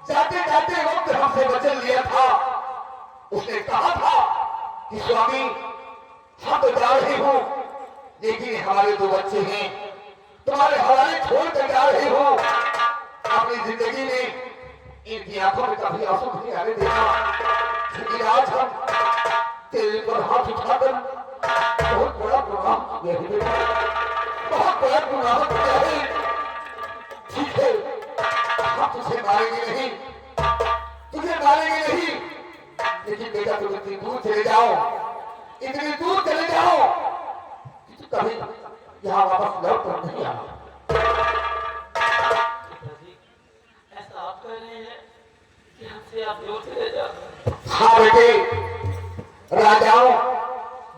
जाते जाते वक्त हमसे वचन लिया था। उसने कहा था कि स्वामी हम तो जा रहे हो, लेकिन हमारे दो बच्चे हैं, तुम्हारे हवाले छोड़ कर जा रहे हो। अपनी जिंदगी में इनकी आंखों में कभी आंसू नहीं आने देना, क्योंकि आज हम तेरे पर हाथ उठाकर बहुत बड़ा गुनाह किया है, बहुत बड़ा गुनाह किया है। ठीक है, हम तुझे मारेंगे नहीं, तुझे मारेंगे नहीं, लेकिन बेटा तुम इतनी दूर चले जाओ, इतनी दूर चले जाओ कि तू कभी यहाँ वापस लौट कर नहीं आना। ऐसा आप कह रहे हैं कि हमसे आप दूर चले जाओ? हाँ बेटे, राजाओं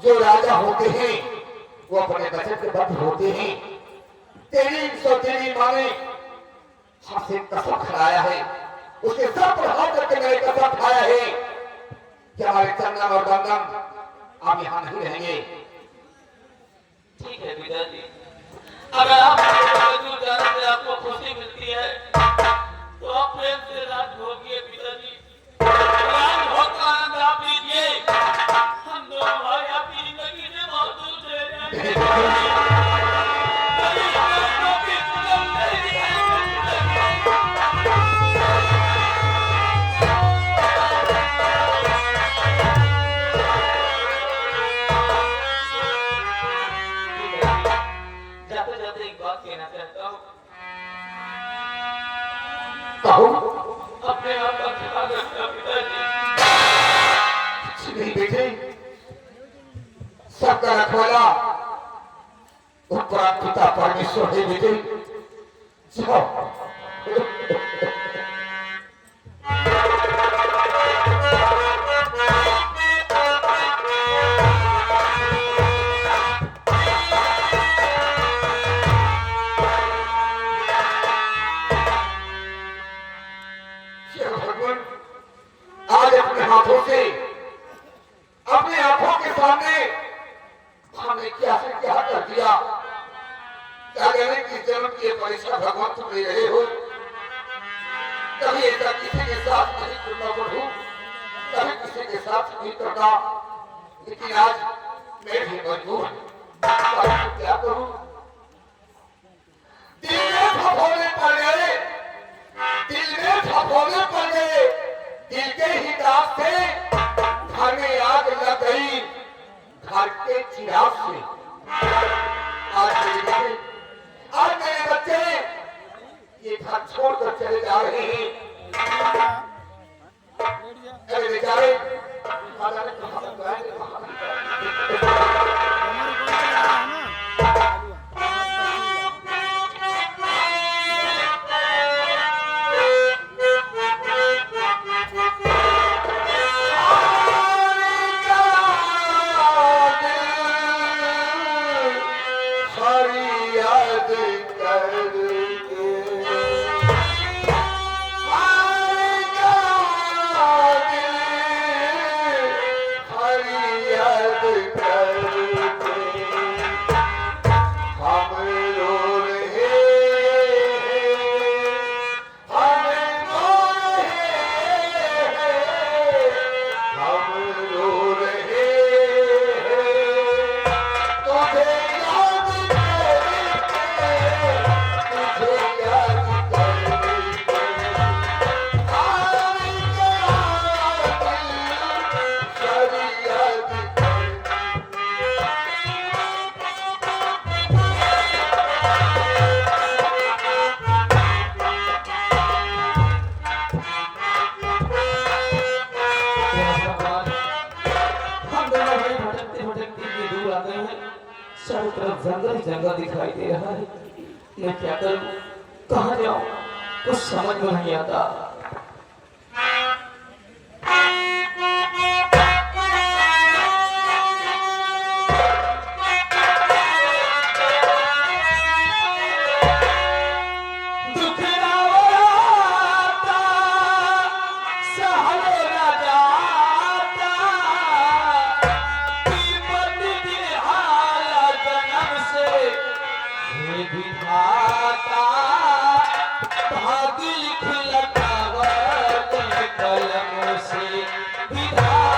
जो राजा होते हैं वो अपने वचन के बद्ध होते हैं। तेरी सौतेली माँ ने हमसे कसम खाया है, उसके सर पर हाथ रख के मैंने कसम खाया है कि हमारे चंदन और गंगम आप यहाँ नहीं रहेंगे। ठीक है पिताजी, अगर आप दूर जाने से आपको खुशी मिलती है तो आप प्रेम से राज भोगिए पिताजी, राज भोग का आनंद आप लीजिए। हम दोनों भाई आपकी जिंदगी से बहुत दूर चले जाएंगे। अपने आप का ख्याल रखना पिताजी। नहीं बेटे, सबका रखवाला ऊपर पिता परमेश्वर है बेटे। जाओ अपने आंखों के सामने हमने क्या से क्या कर दिया। क्या जाने किस जन्म की परीक्षा भगवान तुम ले रहे हो। कभी ऐसा किसी के साथ नहीं करना पड़ू, कभी किसी के साथ नहीं करना, लेकिन आज मैं भी मजबूर हूँ। क्या करूँ, दिल में फफोले पड़ गए, दिल में फफोले पड़ गए, दिल के ही दाग से घर में आग लग गई, घर के चिराग से। आज मेरे बच्चे ये घर छोड़कर चले जा रहे हैं। अरे बेचारे चारों तरफ जंगल जंगल दिखाई दे रहा है। मैं क्या करूं, कहां जाऊं, कुछ समझ में नहीं आता। दुख ना होता सहलो ना जाता कीमत दिहाड़ा जन्म से हे विधाता भाग्य लिख लगावत कलम से विधाता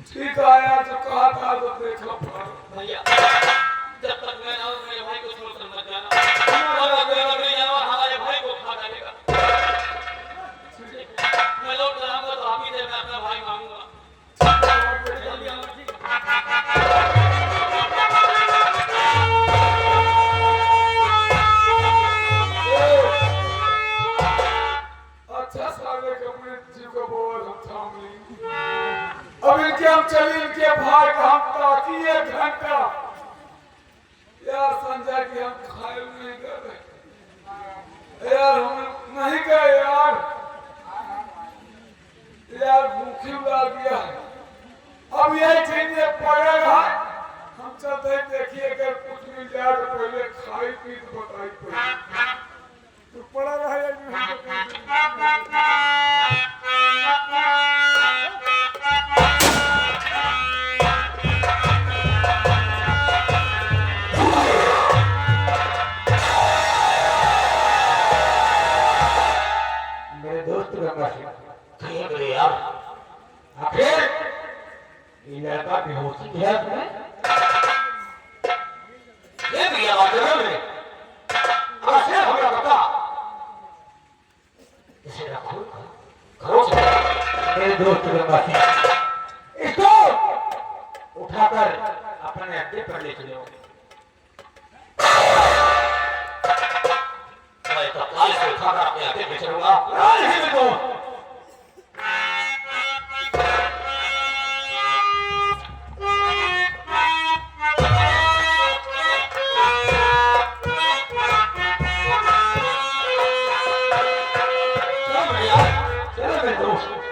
ठीक आया तो कहा था तो देखो भैया जब तक मैं ना मेरे भाई को छोड़कर मत जाना और अगर नहीं जाना हमारे भाई को खा डालेगा मैं लौट जाऊंगा तो आप ही से मैं अपना भाई मांगूंगा अच्छा साले कपड़े जी को बोल हम थाम लेंगे अब इनके हम चले इनके भाई का हम ताकिए घंटा यार संजय की हम खाए नहीं कर रहे यार हम नहीं गए यार भूखी उड़ा दिया अब यही चीज पड़ेगा हम चलते देखिए अगर कुछ मिल जाए तो पहले खाई पी तो बताई पड़ेगी तो पड़ा रहा मेरे दोस्त गंगा सिंह कहीं गए यार आखिर ये लड़का बेहोशी किया तुमने ये भी आवाज में आशे हमरा बता इसे रखो खरोच मेरे दोस्त गंगा सिंह इसको उठाकर अपने अड्डे पर ले चलो मैं तो काल से उठाकर अपने अड्डे पे चलूंगा नहीं तो चलो मेरे दोस्त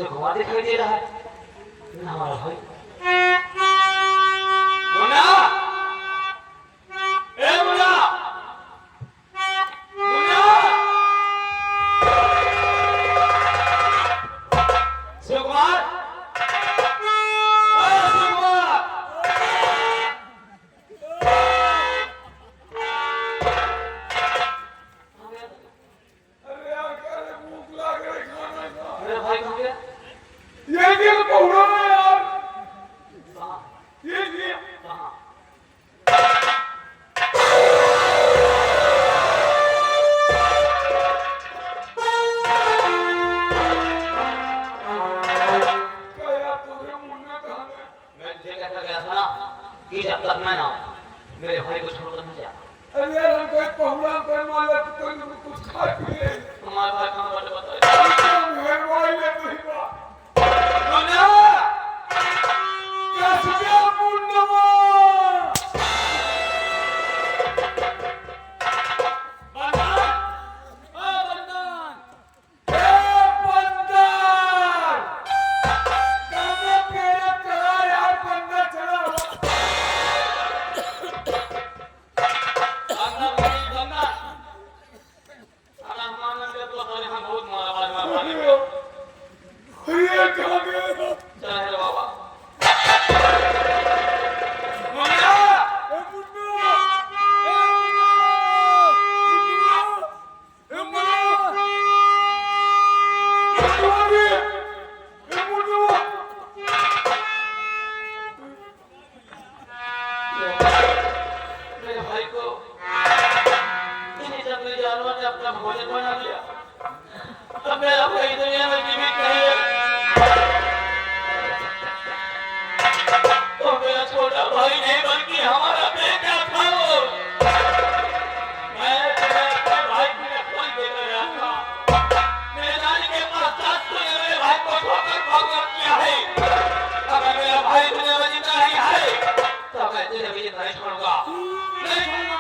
घुमा दिखाई दे रहा है हमारा भाई मुन्ना ए मुन्ना मुन्ना शिवकुमार शिवकुमार अरे यार क्या रे भूख लग रही खाना का मेरा भाई कहाँ गया ये दिल पहुड़ा है यार कहाँ ये कहाँ क्या यार तुझे मुन्ना कहाँ है मैं तुझे कहता गया था ना कि जब तक मैं ना मेरे भाई को छोड़कर नहीं जा अरे यार हम कोई पहुड़ा कर माला तो कोई कुछ खा पी ले तुम्हारा भाई कहाँ बैठे बताइए मेरे भाई ने तो ही बात मुन्ना कैसे मुन्ना मेरे भाई को इन्हीं जंगली जानवर ने अपना भोजन बना लिया अब मेरा भाई दुनिया में जीवित नहीं है तो मेरा छोटा भाई नहीं बल्कि हमारा बेटा था वो मैं तुम्हें अपने भाई के लिए खोल देकर गया था मेरे नानी के पास साथ तो मेरे भाई को ठोकर ठोकर किया है अगर मेरा भाई दुनिया में जिंदा नहीं है तो मैं तुझे भी नहीं छोड़ूंगा नहीं छोड़ूंगा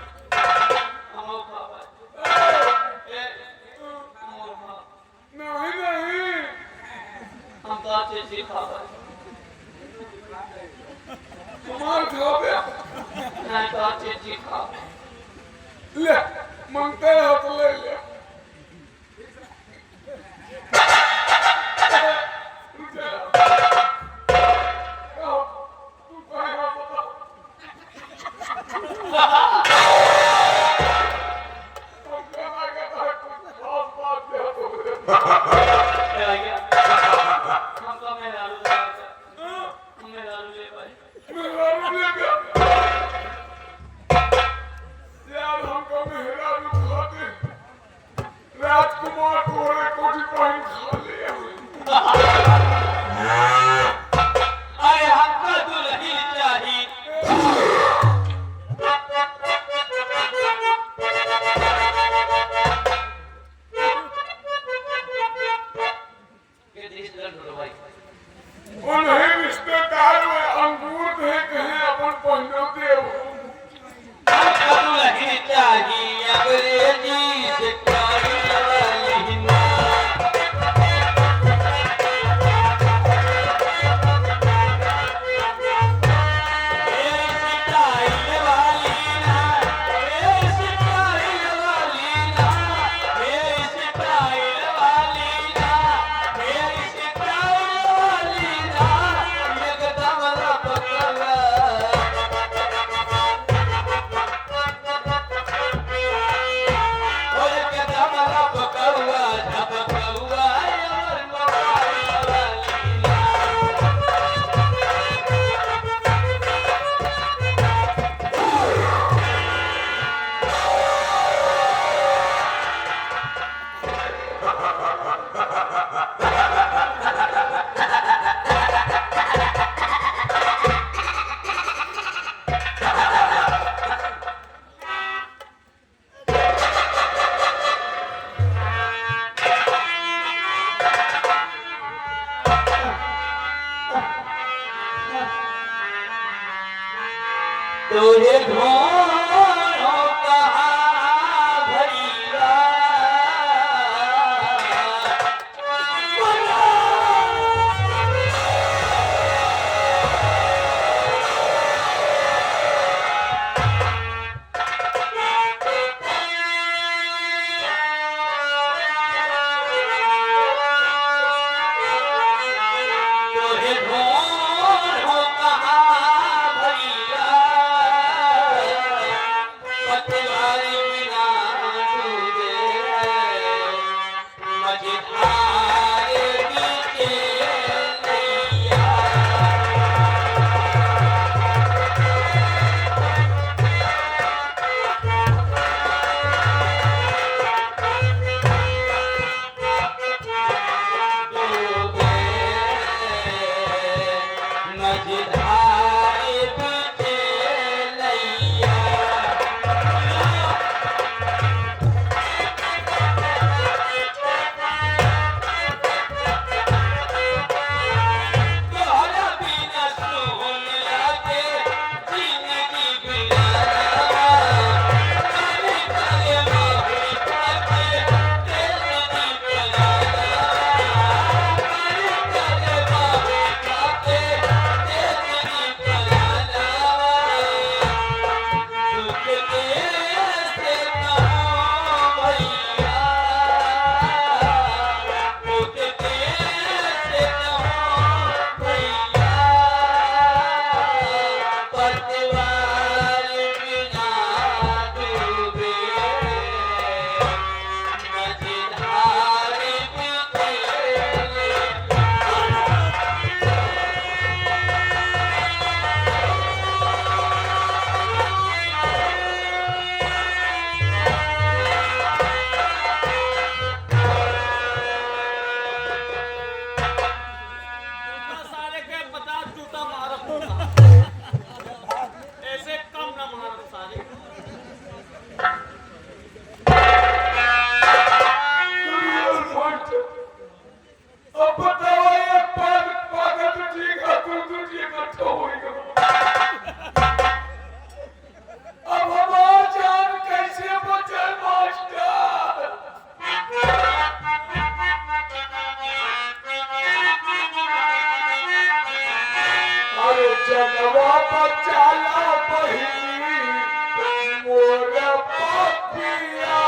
हमो खावा ए हमो खा नहीं नहीं हम तो चीज खावा तुम्हार खावे नहीं तो चीज खा ले मांगते हो तो ले ले तू कहेगा बता तो कहना कहता है कुछ खास बात दे तो ए आ गया हम तो मैं दारू ले भाई मेरा ले गया यार हमको मेहरा खाते राजकुमार कोरे कोटी पानी खा लिया अरे हमको दुल्हन चाहिए के देश लड़ भाई उन्हें रिश्तेदार में अंगूर थे कहे अपन पहनो देव हमको दुल्हन चाहिए अंग्रेजी से प्यारी वाली ना तुझे ढूंढो कहाँ भैया तुझे ढूंढो कहाँ भैया अब बताओ ये पागल तो ठीक है तू ठीक है तो होएगा अब हमारा जान कैसे बचे मास्टर अरे जनवा बचाला बहिनी मोर पपिया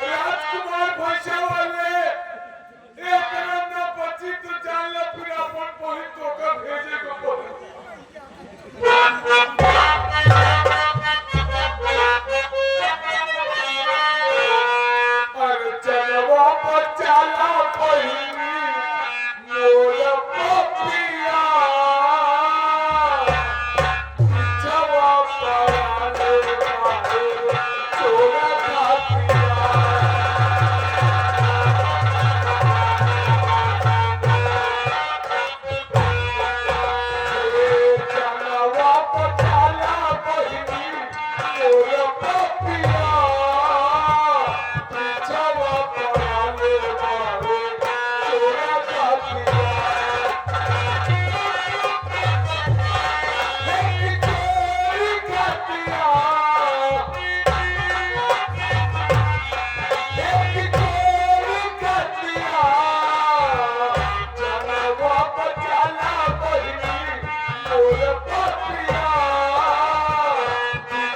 राजकुमार भाषा वाले एक रंग बची तो जान ला फिर अपन बहिन तो का भेजे को बोले अरे जनवा बचाला बहिनी मोर पपिया जवाब पराने वाले चोरा खातिया जनवा बचाला बहिनी मोर पपिया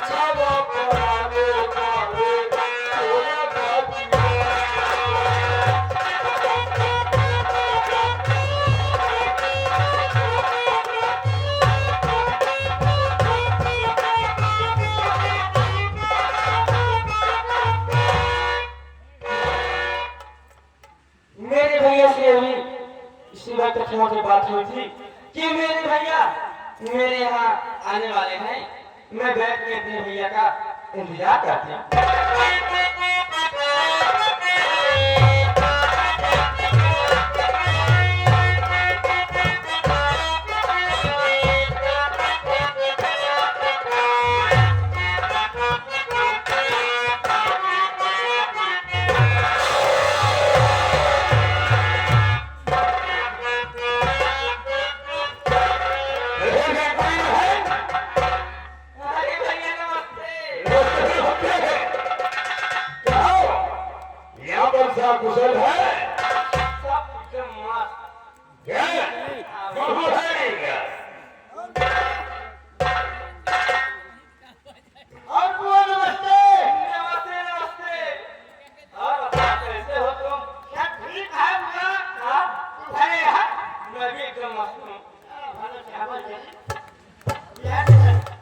जवाब पराने वाले चोरा खातिया मेरे भैया से अभी इसी वक्त फोन पे बात हुई थी कि मेरे भैया मेरे यहाँ आने वाले हैं। मैं बैठ के अपने भैया का इंतजार करती हूँ। अरे भैया नमस्ते। यहाँ पर सा कुशल है सब एकदम मस्त। क्या कहाँ है क्या? और बुआ नमस्ते। नमस्ते नमस्ते। और बताओ कैसे हो तुम? क्या ठीक है बुआ? हाँ? अरे हाँ, मैं भी एकदम मस्त हूँ।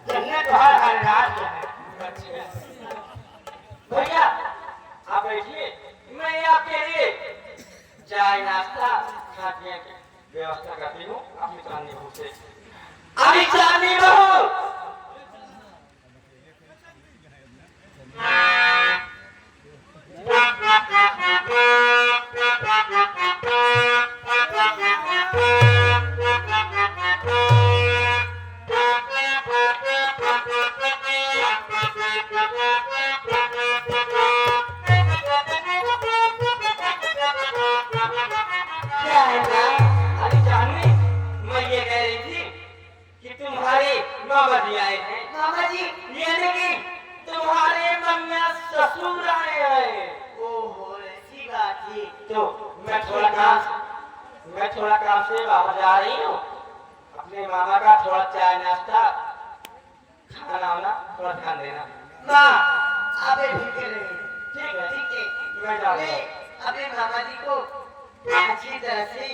जन्नत हर हर रात है। अच्छा। भैया आप बैठिए, मैं आपके लिए चाय नाश्ता खाने की व्यवस्था करती हूँ अपनी चांदी बहू से। अरे चांदी बहू, क्या है ना? अरे चांदी, मैं ये कह रही थी कि तुम्हारे मामा जी आए हैं। मामा जी यानी कि तुम्हारे मम्मिया ससुर आए हैं। ओहो ऐसी बात थी। तो मैं थोड़ा काम से बाहर जा रही हूँ। अपने मामा का थोड़ा चाय नाश्ता खाना वाना थोड़ा ध्यान देना। माँ आप भीगे रहे ठीक है, ठीक है मैं जा रही मैं हूँ। अपने मामा जी को अच्छी तरह से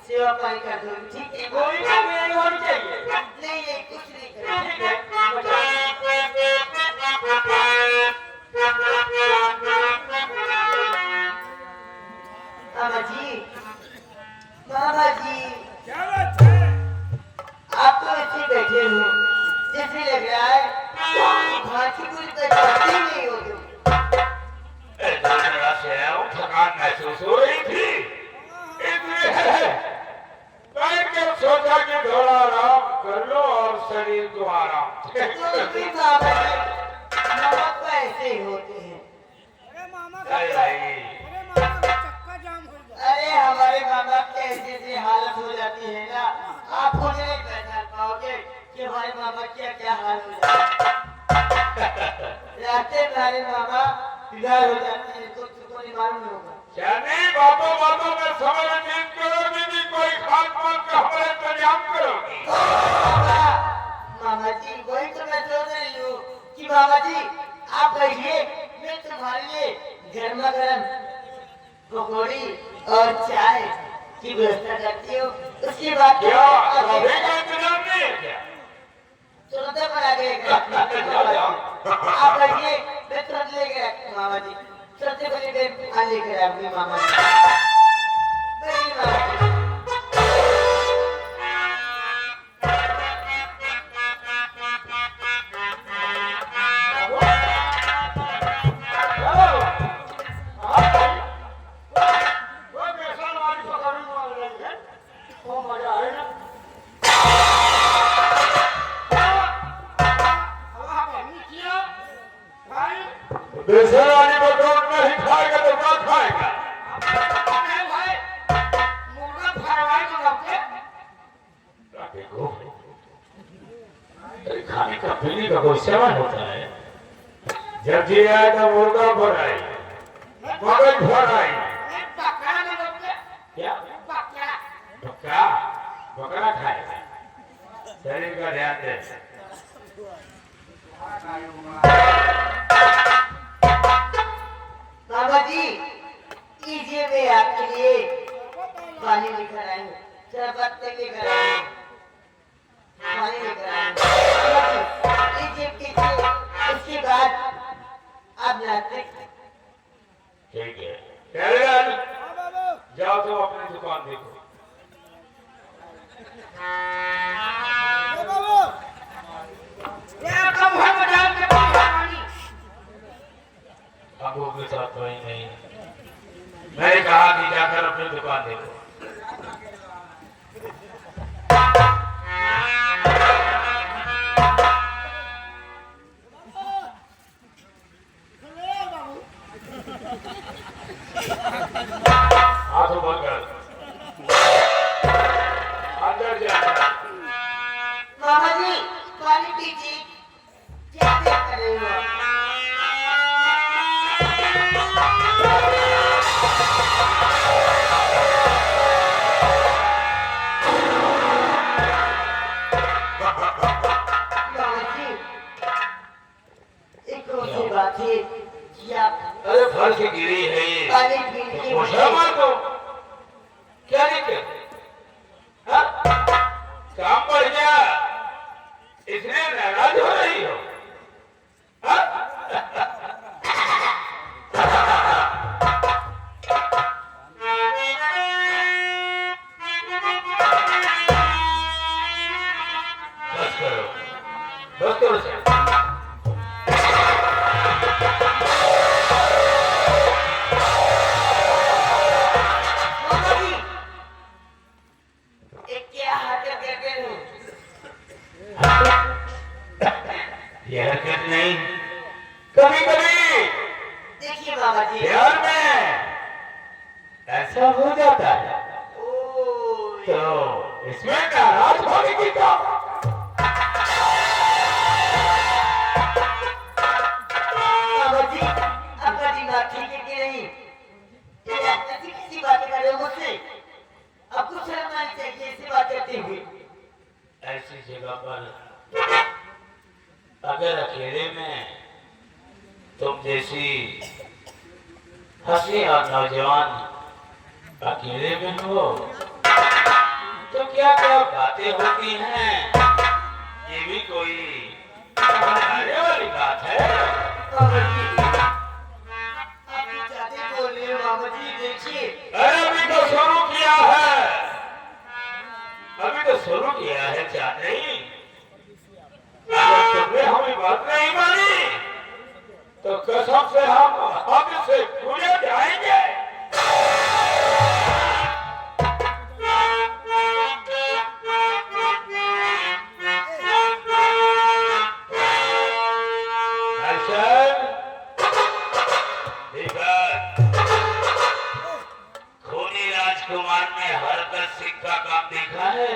सेवा पानी कर दूंगी ठीक है माँ? कोई कमी नहीं होनी चाहिए। नहीं नहीं कुछ नहीं करेंगे। ठीक है, मैं जा रही हूँ। मामा जी मामा जी क्या बात है आप तो ऐसे बैठे हो जैसे लग रहा है भांति पूरी करते नहीं हो तुम। थकान महसूस हो रही थी इसलिए बैठ के सोचा कि थोड़ा आराम कर लो और शरीर को आराम। तो भी मामा जी मामा तो ऐसे ही होते हैं। नहीं, तुम्हारे मामा विदाई हो जाते हैं तो तुमको नहीं मालूम होगा। क्या नहीं बातों बातों में समय व्यतीत करोगी कि कोई खान पान का हमारे इंतजाम करोगी? मामा जी वही तो मैं सोच रही हूँ कि मामा जी आप कहिए मैं तुम्हारे लिए गर्मा गर्म पकौड़ी और चाय की व्यवस्था करती हूँ। उसके बाद क्या कभी का इंतजाम नहीं है क्या? तुरंत बना के आप कहिए मैं तुरंत लेके रखती हूँ मामा जी। सबसे पहले मैं लेकर आऊंगी मामा जी। बड़ी मामा जी। बेसन वाली पकौड़ नहीं खाएगा तो क्या खाएगा? खाने का पीने का कोई सेवन होता है। जब जी आए तो मुर्गा भराई, मगज भराई, क्या बकरा बकरा खाएगा। शरीर का ध्यान दे। बाबा जी लीजिए मैं आपके लिए पानी लेकर आई हूँ, शरबत लेकर आई हूँ, पानी लेकर आई हूँ। लीजिए पीजिए, उसके बाद आप नाश्ते। ठीक है चलिए जाओ तो अपनी दुकान देखो। बाबू के साथ कोई नहीं। मैंने कहा कि जाकर अपनी दुकान देखो। हाथों बंद कर, अंदर जा। मामा जी पानी पीजिए, क्या देख रहे हो आप? बात है कि आप अरे फल से गिरी है ये। पानी पीने की मुसलमान को क्या दिक्कत? हाँ? काम बढ़ गया इसलिए नाराज हो रही हो? हाँ? बस करो, बस करो सर। यह हरकत नहीं, कभी कभी देखिए बाबा जी प्यार में ऐसा हो जाता है, तो इसमें नाराज होने की क्या? बाबा जी आपका दिमाग ठीक है कि नहीं? ये आप किसी बात कर रहे हो मुझसे? आपको शर्म आनी चाहिए ऐसी बात करते हुए। ऐसी जगह पर अगर अकेले में तुम जैसी हंसी और नौजवान अकेले में हो तो क्या क्या बातें होती हैं, ये भी कोई समझाने वाली बात है। बाबा जी आप ज्यादा बोल रहे हो बाबा जी। देखिए अरे अभी तो शुरू किया है, अभी तो शुरू किया है, क्या नहीं? अगर तुमने हमें बात नहीं मानी तो कसम से हम से पूरे जाएंगे। खूनी राजकुमार में हरकत सिंह का काम देखा है?